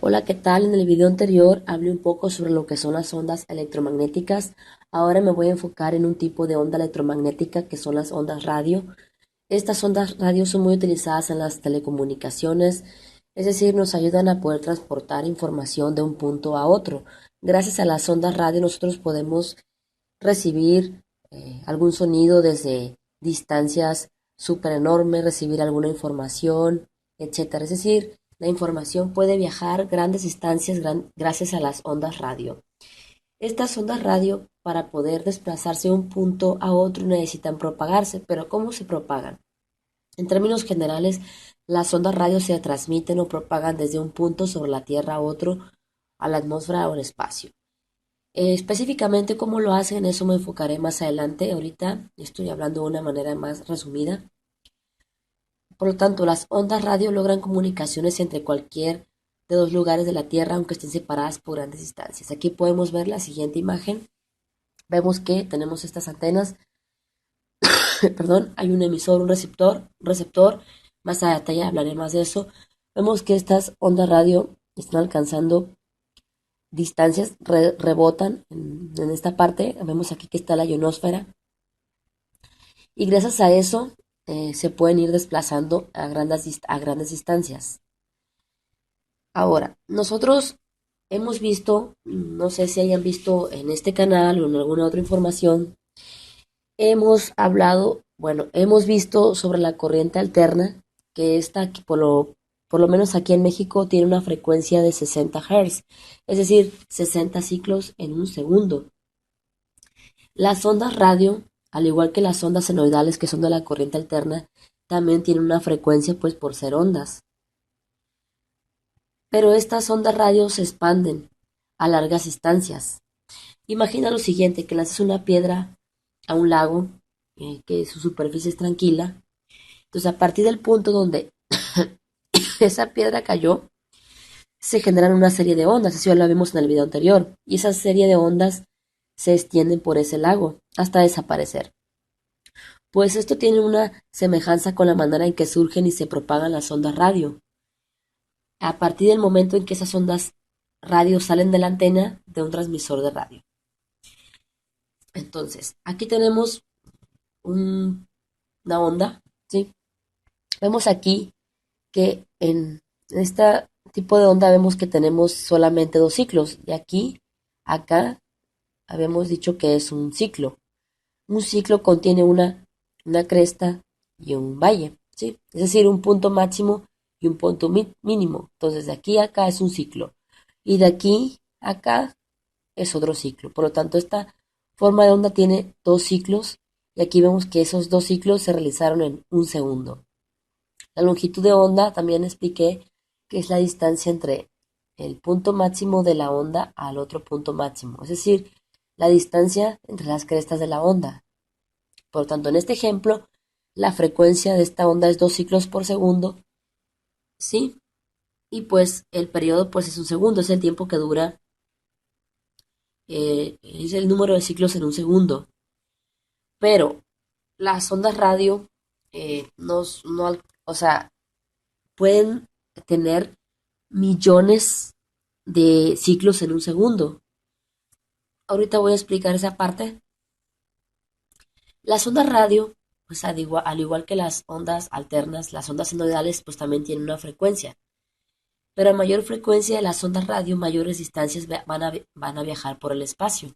Hola, ¿qué tal? En el video anterior hablé un poco sobre lo que son las ondas electromagnéticas. Ahora me voy a enfocar en un tipo de onda electromagnética que son las ondas radio. Estas ondas radio son muy utilizadas en las telecomunicaciones, es decir, nos ayudan a poder transportar información de un punto a otro. Gracias a las ondas radio nosotros podemos recibir algún sonido desde distancias súper enormes, recibir alguna información, etcétera. Es decir, la información puede viajar grandes distancias gracias a las ondas radio. Estas ondas radio, para poder desplazarse de un punto a otro, necesitan propagarse, pero ¿cómo se propagan? En términos generales, las ondas radio se transmiten o propagan desde un punto sobre la Tierra a otro, a la atmósfera o el espacio. Específicamente cómo lo hacen, eso me enfocaré más adelante. Ahorita estoy hablando de una manera más resumida. Por lo tanto, las ondas radio logran comunicaciones entre cualquier de dos lugares de la Tierra, aunque estén separadas por grandes distancias. Aquí podemos ver la siguiente imagen. Vemos que tenemos estas antenas, perdón, hay un emisor, un receptor. Más a detalle hablaré más de eso. Vemos que estas ondas radio están alcanzando distancias, rebotan en esta parte. Vemos aquí que está la ionosfera. Y gracias a eso se pueden ir desplazando a grandes distancias. Ahora, nosotros hemos visto, no sé si hayan visto en este canal o en alguna otra información, hemos hablado, bueno, hemos visto sobre la corriente alterna, que esta aquí por lo menos aquí en México tiene una frecuencia de 60 Hz, es decir, 60 ciclos en un segundo. Las ondas radio, al igual que las ondas senoidales que son de la corriente alterna, también tienen una frecuencia pues por ser ondas. Pero estas ondas radio se expanden a largas distancias. Imagina lo siguiente, que lanzas una piedra a un lago, que su superficie es tranquila. Entonces, a partir del punto donde esa piedra cayó, se generan una serie de ondas, eso ya lo vimos en el video anterior, y esa serie de ondas se extienden por ese lago hasta desaparecer. Pues esto tiene una semejanza con la manera en que surgen y se propagan las ondas radio. A partir del momento en que esas ondas radio salen de la antena de un transmisor de radio. Entonces, aquí tenemos una onda, ¿sí? Vemos aquí que en este tipo de onda vemos que tenemos solamente dos ciclos. De aquí a acá habíamos dicho que es un ciclo. Un ciclo contiene una cresta y un valle, ¿sí? Es decir, un punto máximo y un punto mínimo. Entonces, de aquí a acá es un ciclo. Y de aquí a acá es otro ciclo. Por lo tanto, esta forma de onda tiene dos ciclos. Y aquí vemos que esos dos ciclos se realizaron en un segundo. La longitud de onda también expliqué que es la distancia entre el punto máximo de la onda al otro punto máximo. Es decir, la distancia entre las crestas de la onda. Por lo tanto, en este ejemplo, la frecuencia de esta onda es 2 ciclos por segundo, ¿sí? Y pues el periodo pues es un segundo, es el tiempo que dura, es el número de ciclos en un segundo. Pero las ondas radio o sea, pueden tener millones de ciclos en un segundo. Ahorita voy a explicar esa parte. Las ondas radio, pues al igual que las ondas alternas, las ondas senoidales pues también tienen una frecuencia. Pero a mayor frecuencia de las ondas radio, mayores distancias van a viajar por el espacio.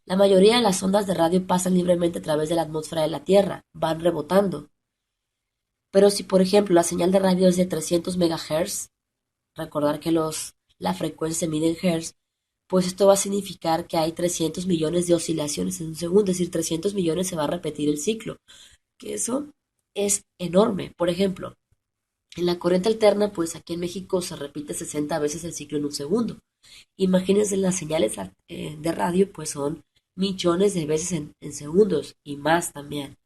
La mayoría de las ondas de radio pasan libremente a través de la atmósfera de la Tierra, van rebotando. Pero si, por ejemplo, la señal de radio es de 300 MHz, recordar que la frecuencia se mide en Hz, pues esto va a significar que hay 300 millones de oscilaciones en un segundo, es decir, 300 millones se va a repetir el ciclo, que eso es enorme. Por ejemplo, en la corriente alterna, pues aquí en México se repite 60 veces el ciclo en un segundo. Imagínense las señales de radio, pues son millones de veces en segundos y más también.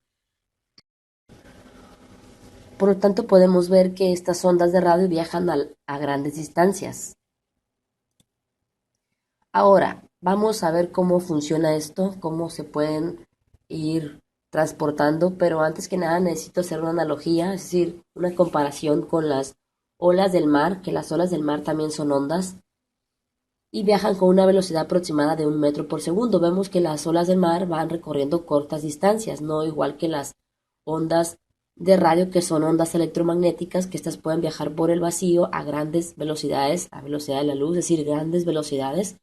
Por lo tanto, podemos ver que estas ondas de radio viajan a grandes distancias. Ahora, vamos a ver cómo funciona esto, cómo se pueden ir transportando, pero antes que nada necesito hacer una analogía, es decir, una comparación con las olas del mar, que las olas del mar también son ondas, y viajan con una velocidad aproximada de 1 metro por segundo. Vemos que las olas del mar van recorriendo cortas distancias, no igual que las ondas de radio, que son ondas electromagnéticas, que estas pueden viajar por el vacío a grandes velocidades, a velocidad de la luz, es decir, grandes velocidades.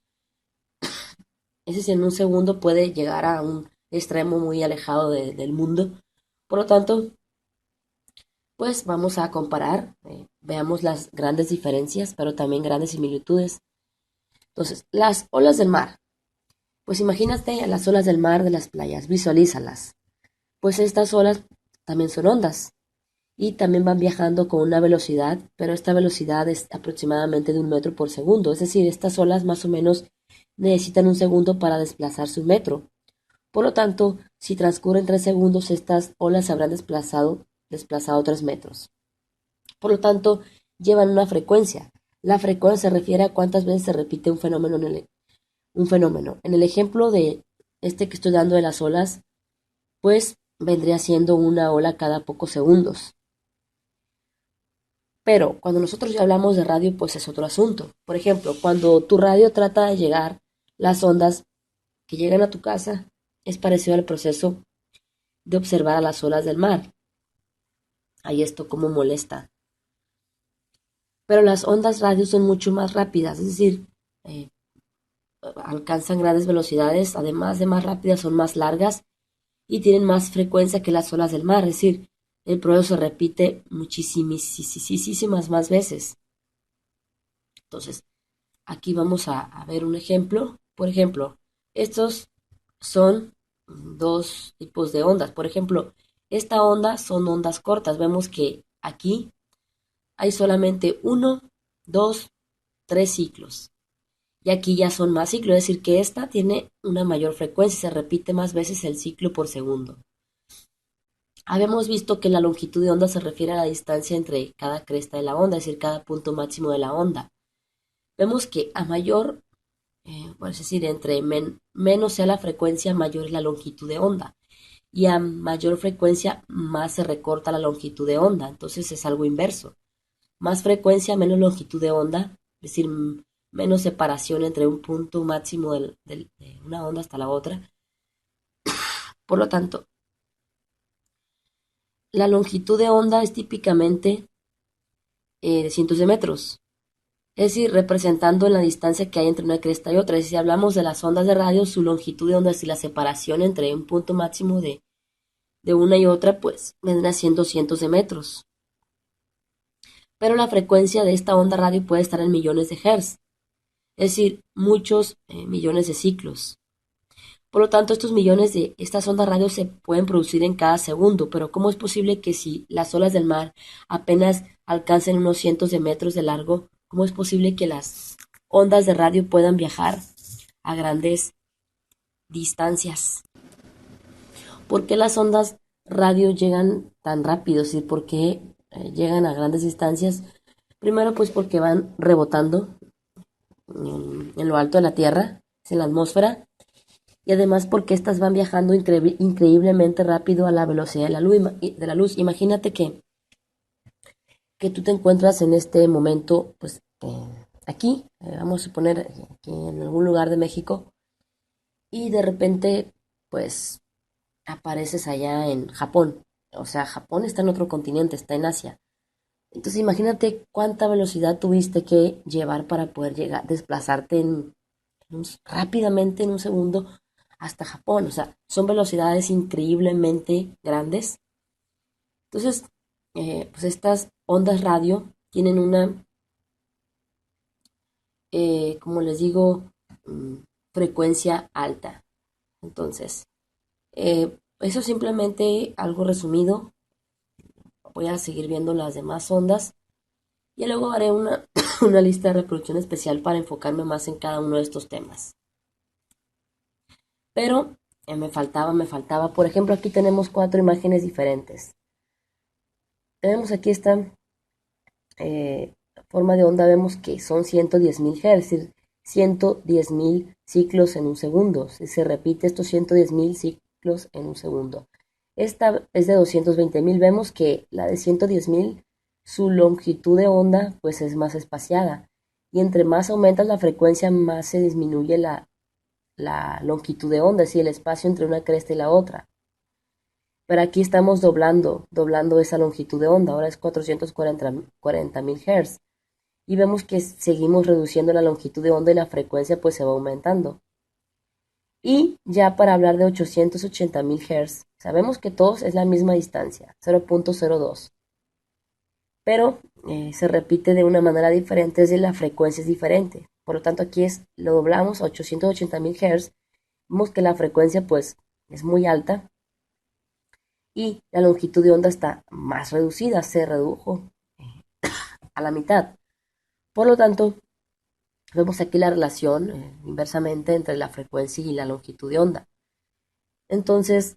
Es decir, en un segundo puede llegar a un extremo muy alejado del mundo. Por lo tanto, pues vamos a comparar, veamos las grandes diferencias, pero también grandes similitudes. Entonces, las olas del mar. Pues imagínate las olas del mar de las playas, visualízalas. Pues estas olas también son ondas y también van viajando con una velocidad, pero esta velocidad es aproximadamente de 1 metro por segundo. Es decir, estas olas más o menos necesitan un segundo para desplazarse 1 metro. Por lo tanto, si transcurren 3 segundos, estas olas se habrán desplazado 3 metros. Por lo tanto, llevan una frecuencia. La frecuencia se refiere a cuántas veces se repite un fenómeno un fenómeno. En el ejemplo de este que estoy dando de las olas, pues vendría siendo una ola cada pocos segundos. Pero cuando nosotros ya hablamos de radio, pues es otro asunto. Por ejemplo, cuando tu radio trata de llegar, las ondas que llegan a tu casa, es parecido al proceso de observar a las olas del mar. Ahí esto como molesta. Pero las ondas radio son mucho más rápidas, es decir, eh, alcanzan grandes velocidades, además de más rápidas, son más largas y tienen más frecuencia que las olas del mar, es decir, el proceso se repite muchísimas más veces. Entonces, aquí vamos a ver un ejemplo. Por ejemplo, estos son dos tipos de ondas. Por ejemplo, esta onda son ondas cortas. Vemos que aquí hay solamente 1, 2, 3 ciclos. Y aquí ya son más ciclos, es decir, que esta tiene una mayor frecuencia, se repite más veces el ciclo por segundo. Habíamos visto que la longitud de onda se refiere a la distancia entre cada cresta de la onda, es decir, cada punto máximo de la onda. Vemos que a mayor, es decir, entre menos sea la frecuencia, mayor es la longitud de onda. Y a mayor frecuencia, más se recorta la longitud de onda. Entonces es algo inverso. Más frecuencia, menos longitud de onda, es decir, menos separación entre un punto máximo de una onda hasta la otra. Por lo tanto, la longitud de onda es típicamente de cientos de metros. Es decir, representando la distancia que hay entre una cresta y otra. Si hablamos de las ondas de radio, su longitud de onda, es decir, la separación entre un punto máximo de una y otra, pues vendrá siendo cientos de metros. Pero la frecuencia de esta onda radio puede estar en millones de hertz, es decir, muchos millones de ciclos. Por lo tanto, estas ondas radio se pueden producir en cada segundo, pero ¿cómo es posible que si las olas del mar apenas alcancen unos cientos de metros de largo, cómo es posible que las ondas de radio puedan viajar a grandes distancias? ¿Por qué las ondas radio llegan tan rápido? ¿Sí? ¿Por qué llegan a grandes distancias? Primero, pues porque van rebotando en lo alto de la Tierra, en la atmósfera, y además porque estas van viajando increíblemente rápido a la velocidad de la luz. Imagínate que tú te encuentras en este momento, pues aquí, vamos a suponer aquí en algún lugar de México, y de repente, pues apareces allá en Japón. O sea, Japón está en otro continente, está en Asia. Entonces imagínate cuánta velocidad tuviste que llevar para poder llegar, desplazarte rápidamente en un segundo hasta Japón. O sea, son velocidades increíblemente grandes. Entonces, pues estas ondas radio tienen una, como les digo, frecuencia alta. Entonces, eso simplemente algo resumido. Voy a seguir viendo las demás ondas y luego haré una lista de reproducción especial para enfocarme más en cada uno de estos temas. Pero me faltaba. Por ejemplo, aquí tenemos 4 imágenes diferentes. Tenemos aquí esta forma de onda, vemos que son 110.000 Hz, es decir, 110.000 ciclos en un segundo. Si se repite estos 110.000 ciclos en un segundo. Esta es de 220.000. Vemos que la de 110.000 su longitud de onda pues es más espaciada. Y entre más aumentas la frecuencia, más se disminuye la longitud de onda, es decir, el espacio entre una cresta y la otra. Pero aquí estamos doblando esa longitud de onda, ahora es 440.000 Hz. Y vemos que seguimos reduciendo la longitud de onda y la frecuencia pues se va aumentando. Y ya para hablar de 880.000 Hz, sabemos que todos es la misma distancia, 0.02. Pero se repite de una manera diferente, es decir, la frecuencia es diferente. Por lo tanto, aquí lo doblamos a 880.000 Hz, vemos que la frecuencia pues es muy alta y la longitud de onda está más reducida, se redujo a la mitad. Por lo tanto, vemos aquí la relación inversamente entre la frecuencia y la longitud de onda. Entonces,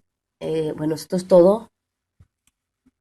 bueno, esto es todo.